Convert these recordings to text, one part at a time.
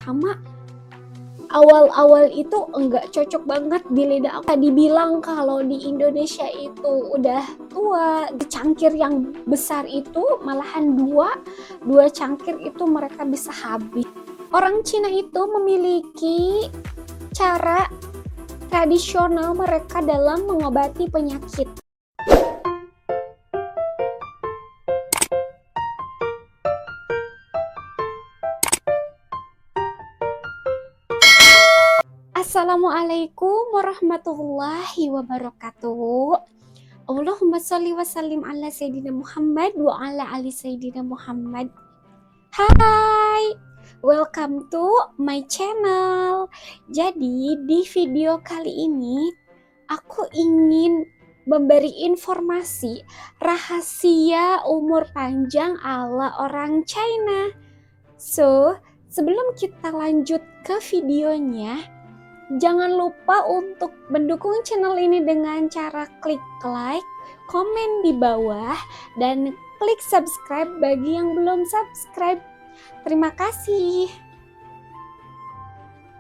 Sama awal-awal itu enggak cocok banget di lidah aku. Dibilang kalau di Indonesia itu udah tua, cangkir yang besar itu malahan dua cangkir itu mereka bisa habis. Orang Cina itu memiliki cara tradisional mereka dalam mengobati penyakit. Assalamualaikum warahmatullahi wabarakatuh. Allahumma sholli wa sallim ala Sayyidina Muhammad wa ala ali Sayyidina Muhammad. Hai, welcome to my channel. Jadi di video kali ini aku ingin memberi informasi rahasia umur panjang ala orang China. So, sebelum kita lanjut ke videonya, jangan lupa untuk mendukung channel ini dengan cara klik like, komen di bawah, dan klik subscribe bagi yang belum subscribe. Terima kasih.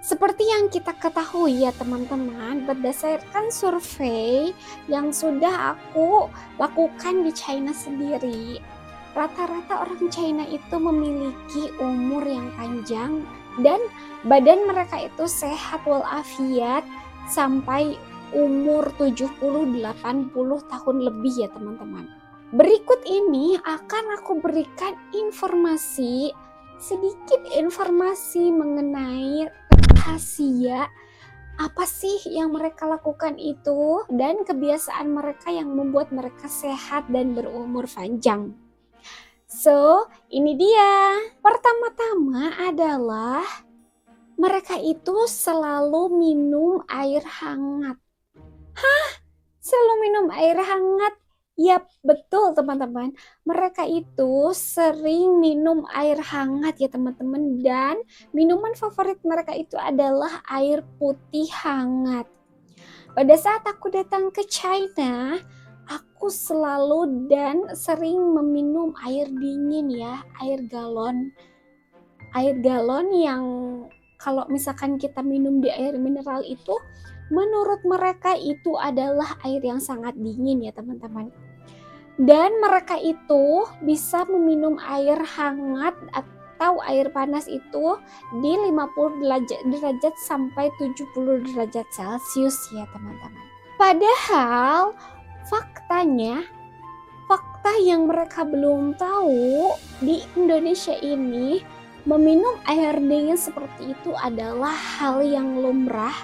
Seperti yang kita ketahui ya teman-teman, berdasarkan survei yang sudah aku lakukan di China sendiri, rata-rata orang China itu memiliki umur yang panjang dan badan mereka itu sehat walafiat sampai umur 70-80 tahun lebih ya teman-teman. Berikut ini akan aku berikan sedikit informasi mengenai rahasia apa sih yang mereka lakukan itu dan kebiasaan mereka yang membuat mereka sehat dan berumur panjang. So, ini dia. Pertama-tama adalah mereka itu selalu minum air hangat. Hah? Selalu minum air hangat? Yap, betul teman-teman. Mereka itu sering minum air hangat ya teman-teman. Dan minuman favorit mereka itu adalah air putih hangat. Pada saat aku datang ke China, aku selalu dan sering meminum air dingin ya, air galon. Air galon yang kalau misalkan kita minum di air mineral itu, menurut mereka itu adalah air yang sangat dingin ya teman-teman. Dan mereka itu bisa meminum air hangat atau air panas itu di 50 derajat sampai 70 derajat Celcius ya teman-teman. Padahal fakta yang mereka belum tahu, di Indonesia ini meminum air dingin seperti itu adalah hal yang lumrah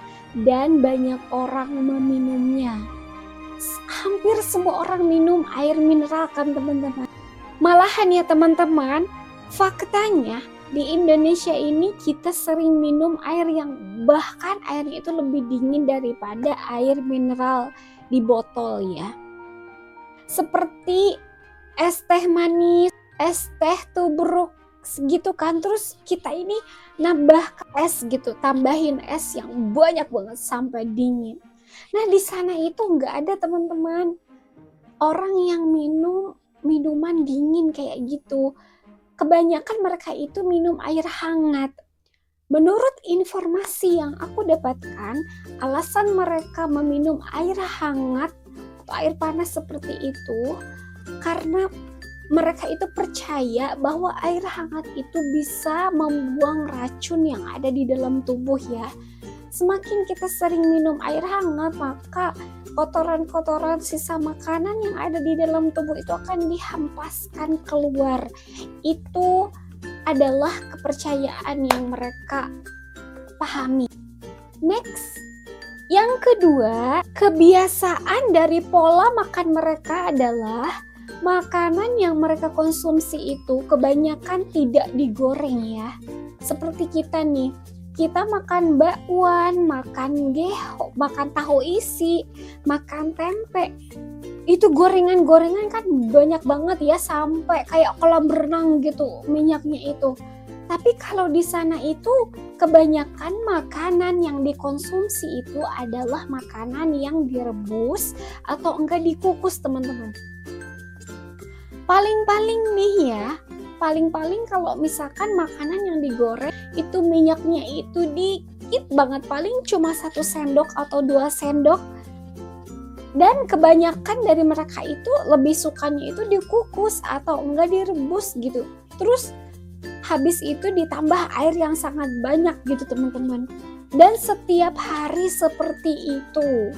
dan banyak orang meminumnya. Hampir semua orang minum air mineral kan teman-teman. Malahan ya teman-teman, faktanya di Indonesia ini kita sering minum air yang bahkan airnya itu lebih dingin daripada air mineral di botol ya. Seperti es teh manis, es teh tubruk gitu kan, terus kita ini nambah es gitu, tambahin es yang banyak banget sampai dingin. Nah di sana itu nggak ada teman-teman orang yang minum minuman dingin kayak gitu. Kebanyakan mereka itu minum air hangat. Menurut informasi yang aku dapatkan, alasan mereka meminum air hangat atau air panas seperti itu karena mereka itu percaya bahwa air hangat itu bisa membuang racun yang ada di dalam tubuh ya. Semakin kita sering minum air hangat, maka kotoran-kotoran sisa makanan yang ada di dalam tubuh itu akan dihempaskan keluar. Itu adalah kepercayaan yang mereka pahami. Next, yang kedua, kebiasaan dari pola makan mereka adalah makanan yang mereka konsumsi itu kebanyakan tidak digoreng ya. Seperti kita nih, kita makan bakwan, makan geho, makan tahu isi, makan tempe. Itu gorengan-gorengan kan banyak banget ya, sampai kayak kolam renang gitu minyaknya itu. Tapi kalau di sana itu kebanyakan makanan yang dikonsumsi itu adalah makanan yang direbus atau enggak dikukus teman-teman. Paling-paling nih ya, paling-paling kalau misalkan makanan yang digoreng itu minyaknya itu dikit banget, paling cuma 1 sendok atau 2 sendok. Dan kebanyakan dari mereka itu lebih sukanya itu dikukus atau enggak direbus gitu. Terus habis itu ditambah air yang sangat banyak gitu teman-teman. Dan setiap hari seperti itu.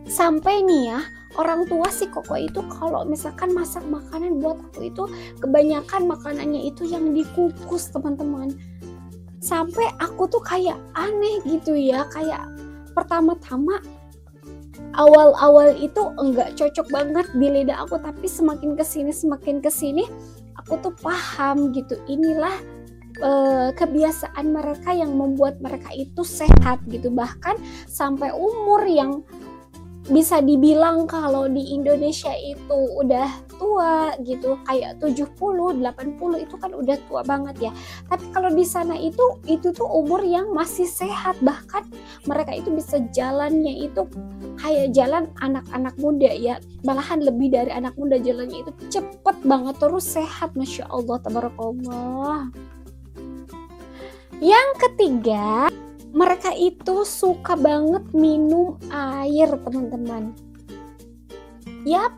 Sampai nih ya, orang tua si Koko itu kalau misalkan masak makanan buat aku itu kebanyakan makanannya itu yang dikukus teman-teman. Sampai aku tuh kayak aneh gitu ya, kayak pertama-tama awal-awal itu enggak cocok banget di lidah aku, tapi semakin kesini aku tuh paham gitu. Inilah kebiasaan mereka yang membuat mereka itu sehat gitu, bahkan sampai umur yang bisa dibilang kalau di Indonesia itu udah tua gitu, kayak 70, 80 itu kan udah tua banget ya. Tapi kalau di sana itu tuh umur yang masih sehat, bahkan mereka itu bisa jalannya itu kayak jalan anak-anak muda ya, malahan lebih dari anak muda, jalannya itu cepet banget, terus sehat, Masya Allah, tabarakallah. Yang ketiga, mereka itu suka banget minum air teman-teman. Yap,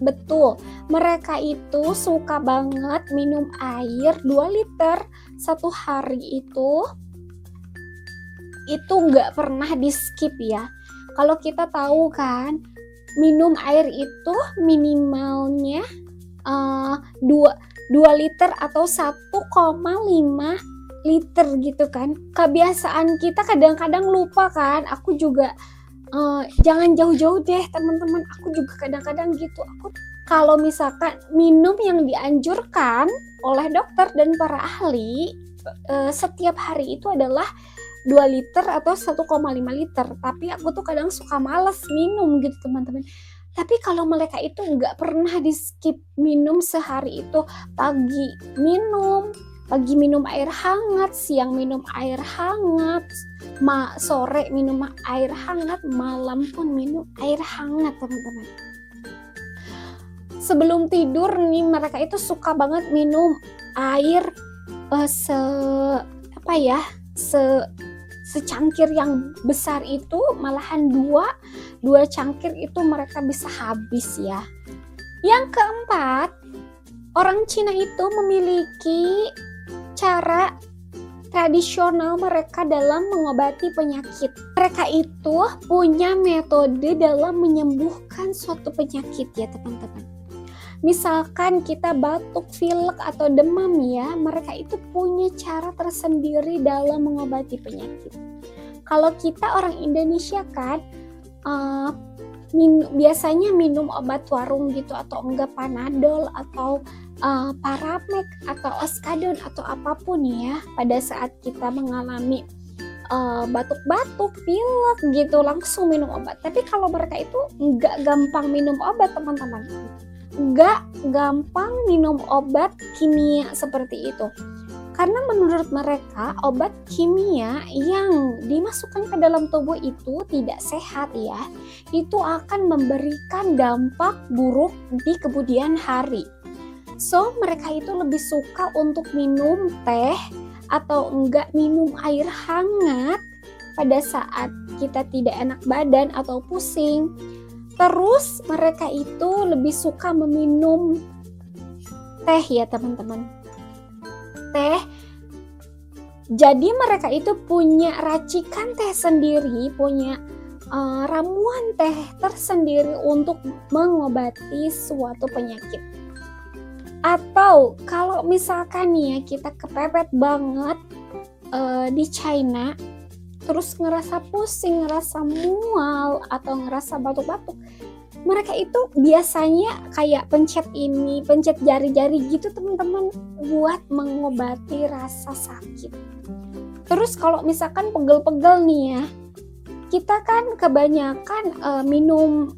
betul. Mereka itu suka banget minum air 2 liter satu hari itu nggak pernah di skip ya. Kalau kita tahu kan, minum air itu minimalnya 2 liter atau 1,5 liter gitu kan. Kebiasaan kita kadang-kadang lupa kan. Aku juga jangan jauh-jauh deh teman-teman, aku juga kadang-kadang gitu. Aku kalau misalkan minum yang dianjurkan oleh dokter dan para ahli setiap hari itu adalah 2 liter atau 1,5 liter. Tapi aku tuh kadang suka males minum gitu teman-teman. Tapi kalau mereka itu nggak pernah di skip minum sehari itu. Pagi minum air hangat, siang minum air hangat, sore minum air hangat, malam pun minum air hangat teman-teman. Sebelum tidur nih mereka itu suka banget minum air secangkir yang besar itu, malahan dua cangkir itu mereka bisa habis ya. Yang keempat, orang Cina itu memiliki cara tradisional mereka dalam mengobati penyakit. Mereka itu punya metode dalam menyembuhkan suatu penyakit ya teman-teman. Misalkan kita batuk, pilek atau demam ya, mereka itu punya cara tersendiri dalam mengobati penyakit. Kalau kita orang Indonesia kan biasanya minum obat warung gitu, atau enggak Panadol atau Paramek atau Oskadon atau apapun ya, pada saat kita mengalami batuk-batuk, pilek gitu, langsung minum obat. Tapi kalau mereka itu enggak gampang minum obat teman-teman, enggak gampang minum obat kimia seperti itu. Karena menurut mereka obat kimia yang dimasukkan ke dalam tubuh itu tidak sehat ya. Itu akan memberikan dampak buruk di kemudian hari. So mereka itu lebih suka untuk minum teh atau enggak minum air hangat pada saat kita tidak enak badan atau pusing. Terus mereka itu lebih suka meminum teh ya teman-teman. Teh. Jadi mereka itu punya racikan teh sendiri, punya ramuan teh tersendiri untuk mengobati suatu penyakit. Atau kalau misalkan nih ya kita kepepet banget di China, terus ngerasa pusing, ngerasa mual atau ngerasa batuk-batuk, mereka itu biasanya kayak pencet jari-jari gitu teman-teman, buat mengobati rasa sakit. Terus kalau misalkan pegel-pegel nih ya, kita kan kebanyakan minum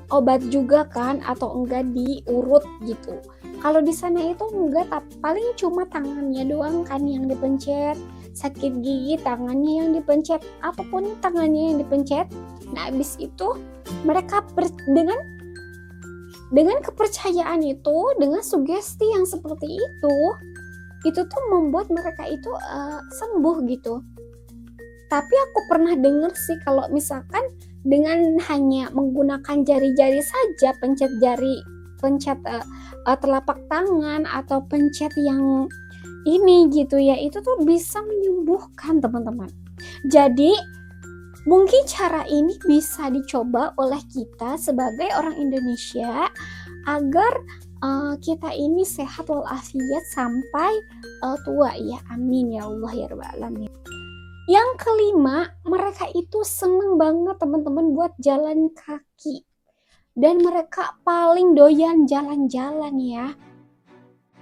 obat juga kan, atau enggak diurut gitu. Kalau di sana itu enggak, paling cuma tangannya doang kan yang dipencet. Sakit gigi tangannya yang dipencet, apapun tangannya yang dipencet. Nah habis itu mereka dengan Dengan kepercayaan itu, dengan sugesti yang seperti itu tuh membuat mereka itu sembuh gitu. Tapi aku pernah dengar sih kalau misalkan dengan hanya menggunakan jari-jari saja, pencet jari, pencet telapak tangan atau pencet yang ini gitu ya, itu tuh bisa menyembuhkan teman-teman. Jadi mungkin cara ini bisa dicoba oleh kita sebagai orang Indonesia agar kita ini sehat walafiat sampai tua ya. Amin ya Allah ya rabbal alamin. Yang kelima, mereka itu seneng banget teman-teman buat jalan kaki. Dan mereka paling doyan jalan-jalan ya.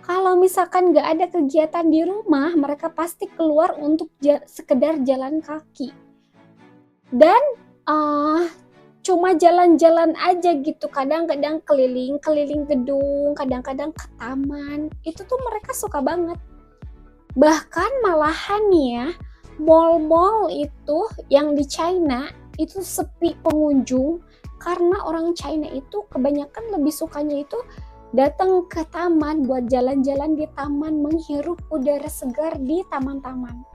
Kalau misalkan gak ada kegiatan di rumah, mereka pasti keluar untuk sekedar jalan kaki. Dan cuma jalan-jalan aja gitu, kadang-kadang keliling gedung, kadang-kadang ke taman. Itu tuh mereka suka banget. Bahkan malahan ya, mall-mall itu yang di China itu sepi pengunjung karena orang China itu kebanyakan lebih sukanya itu datang ke taman buat jalan-jalan di taman, menghirup udara segar di taman-taman.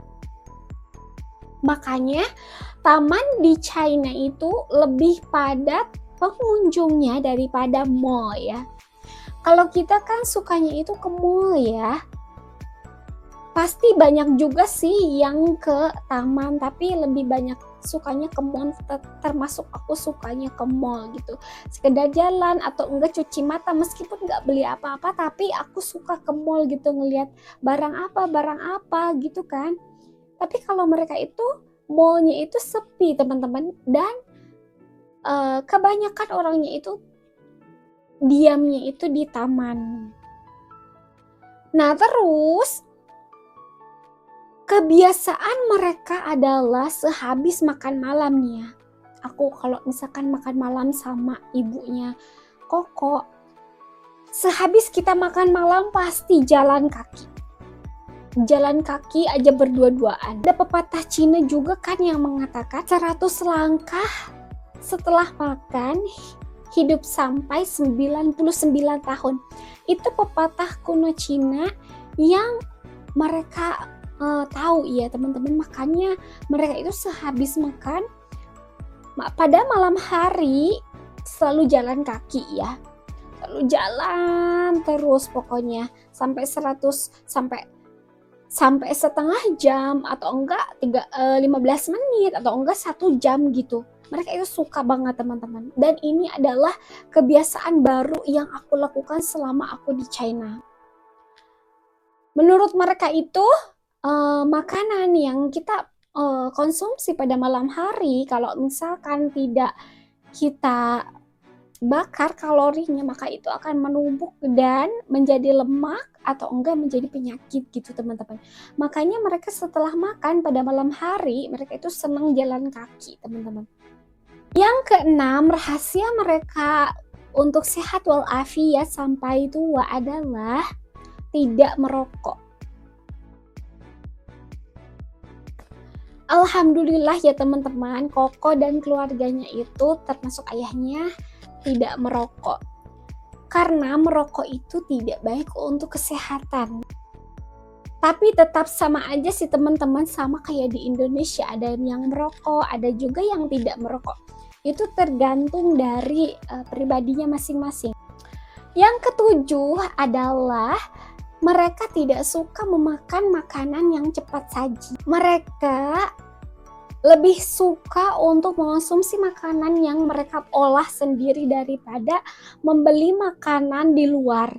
Makanya taman di China itu lebih padat pengunjungnya daripada mall ya. Kalau kita kan sukanya itu ke mall ya. Pasti banyak juga sih yang ke taman, tapi lebih banyak sukanya ke mall, termasuk aku sukanya ke mall gitu. Sekedar jalan atau enggak cuci mata, meskipun enggak beli apa-apa, tapi aku suka ke mall gitu, ngelihat barang apa gitu kan. Tapi kalau mereka itu, mallnya itu sepi teman-teman, dan kebanyakan orangnya itu diamnya itu di taman. Nah terus kebiasaan mereka adalah sehabis makan malam nih ya. Aku kalau misalkan makan malam sama ibunya Koko, sehabis kita makan malam pasti jalan kaki. Jalan kaki aja berdua-duaan. Ada pepatah Cina juga kan yang mengatakan 100 langkah setelah makan hidup sampai 99 tahun. Itu pepatah kuno Cina yang mereka tahu ya teman-teman, makanya mereka itu sehabis makan pada malam hari selalu jalan kaki ya, selalu jalan terus pokoknya sampai 100 sampai setengah jam atau enggak 15 menit atau enggak 1 jam gitu. Mereka itu suka banget teman-teman, dan ini adalah kebiasaan baru yang aku lakukan selama aku di China. Menurut mereka itu makanan yang kita konsumsi pada malam hari, kalau misalkan tidak kita bakar kalorinya, maka itu akan menumpuk dan menjadi lemak atau enggak menjadi penyakit gitu teman-teman. Makanya mereka setelah makan pada malam hari, mereka itu senang jalan kaki teman-teman. Yang keenam, rahasia mereka untuk sehat walafiat sampai tua adalah tidak merokok. Alhamdulillah ya teman-teman, Koko dan keluarganya itu termasuk ayahnya tidak merokok. Karena merokok itu tidak baik untuk kesehatan. Tapi tetap sama aja sih teman-teman, sama kayak di Indonesia, ada yang merokok, ada juga yang tidak merokok. Itu tergantung dari pribadinya masing-masing. Yang ketujuh adalah mereka tidak suka memakan makanan yang cepat saji. Mereka lebih suka untuk mengonsumsi makanan yang mereka olah sendiri daripada membeli makanan di luar.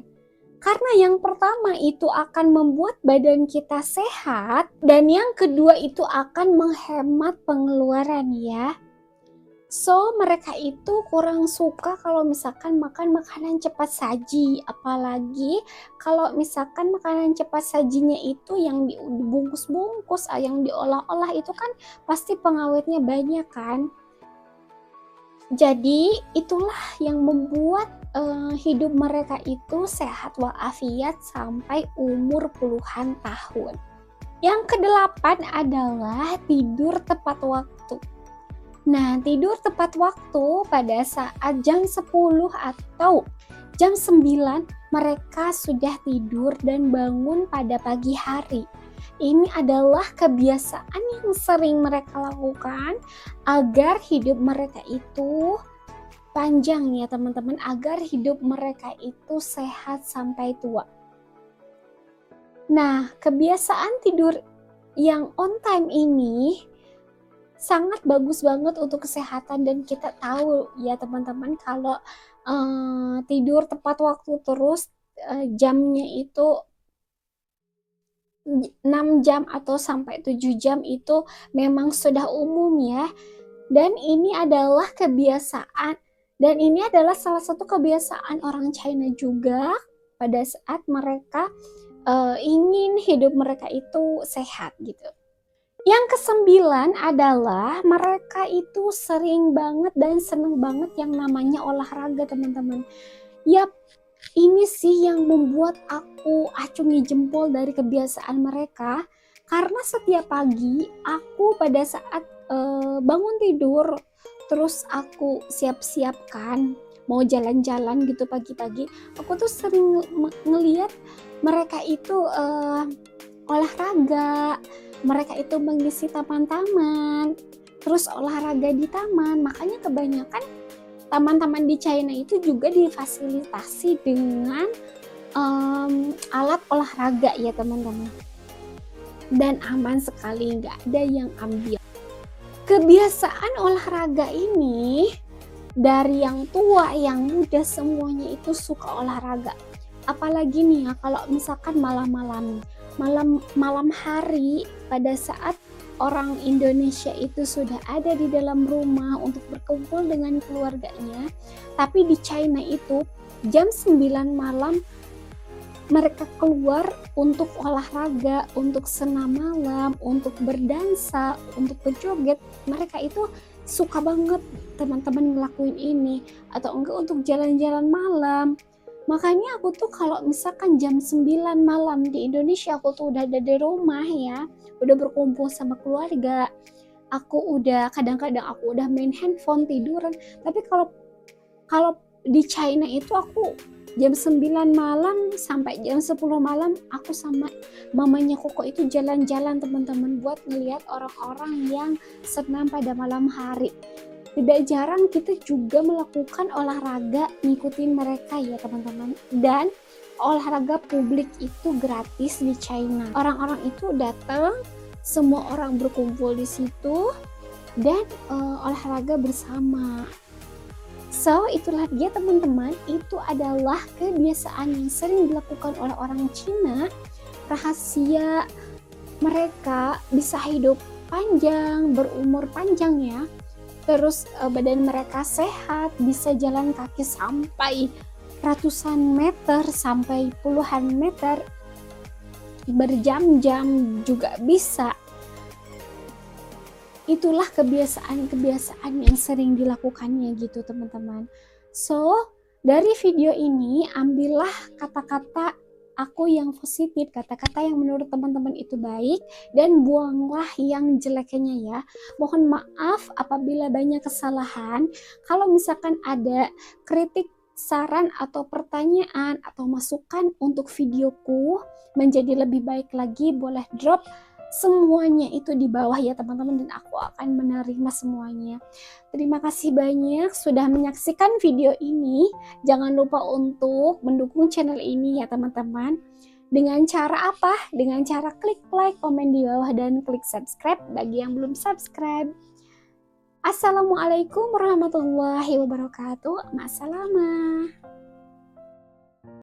Karena yang pertama itu akan membuat badan kita sehat, dan yang kedua itu akan menghemat pengeluaran ya. So mereka itu kurang suka kalau misalkan makan makanan cepat saji, apalagi kalau misalkan makanan cepat sajinya itu yang dibungkus-bungkus, yang diolah-olah, itu kan pasti pengawetnya banyak kan. Jadi itulah yang membuat hidup mereka itu sehat walafiat sampai umur puluhan tahun. Yang kedelapan adalah tidur tepat waktu. Nah, tidur tepat waktu pada saat jam 10 atau Jam 9 mereka sudah tidur dan bangun pada pagi hari. Ini adalah kebiasaan yang sering mereka lakukan agar hidup mereka itu panjang ya teman-teman, agar hidup mereka itu sehat sampai tua. Nah, kebiasaan tidur yang on time ini sangat bagus banget untuk kesehatan, dan kita tahu ya teman-teman kalau tidur tepat waktu terus, jamnya itu 6 jam atau sampai 7 jam itu memang sudah umum ya. Dan ini adalah kebiasaan, dan ini adalah salah satu kebiasaan orang China juga pada saat mereka ingin hidup mereka itu sehat gitu. Yang kesembilan adalah mereka itu sering banget dan seneng banget yang namanya olahraga teman-teman. Yap, ini sih yang membuat aku acungi jempol dari kebiasaan mereka. Karena setiap pagi aku pada saat bangun tidur, terus aku siap-siapkan mau jalan-jalan gitu pagi-pagi, aku tuh sering ngeliat mereka itu olahraga, mereka itu mengisi taman-taman, terus olahraga di taman. Makanya kebanyakan taman-taman di China itu juga difasilitasi dengan alat olahraga ya teman-teman, dan aman sekali, nggak ada yang ambil. Kebiasaan olahraga ini dari yang tua, yang muda, semuanya itu suka olahraga. Apalagi nih ya kalau misalkan malam hari, pada saat orang Indonesia itu sudah ada di dalam rumah untuk berkumpul dengan keluarganya, tapi di China itu jam 9 malam mereka keluar untuk olahraga, untuk senam malam, untuk berdansa, untuk berjoget. Mereka itu suka banget teman-teman ngelakuin ini, atau enggak untuk jalan-jalan malam. Makanya aku tuh kalau misalkan jam 9 malam di Indonesia, aku tuh udah ada di rumah ya, udah berkumpul sama keluarga, aku udah kadang-kadang aku udah main handphone tiduran. Tapi kalau di China itu aku jam 9 malam sampai jam 10 malam aku sama mamanya Koko itu jalan-jalan teman-teman, buat ngelihat orang-orang yang senam pada malam hari. Tidak jarang kita juga melakukan olahraga ngikutin mereka ya teman-teman. Dan olahraga publik itu gratis di China. Orang-orang itu datang, semua orang berkumpul di situ dan olahraga bersama. So, itulah dia teman-teman, itu adalah kebiasaan yang sering dilakukan oleh orang Cina. Rahasia mereka bisa hidup panjang, berumur panjang ya. Terus badan mereka sehat, bisa jalan kaki sampai ratusan meter, sampai puluhan meter, berjam-jam juga bisa. Itulah kebiasaan-kebiasaan yang sering dilakukannya gitu teman-teman. So, dari video ini ambillah kata-kata aku yang positif, kata-kata yang menurut teman-teman itu baik, dan buanglah yang jeleknya ya. Mohon maaf apabila banyak kesalahan. Kalau misalkan ada kritik, saran atau pertanyaan atau masukan untuk videoku menjadi lebih baik lagi, boleh drop semuanya itu di bawah ya teman-teman, dan aku akan menerima semuanya. Terima kasih banyak sudah menyaksikan video ini. Jangan lupa untuk mendukung channel ini ya teman-teman. Dengan cara apa? Dengan cara klik like, komen di bawah, dan klik subscribe bagi yang belum subscribe. Assalamualaikum warahmatullahi wabarakatuh. Ma'assalamah.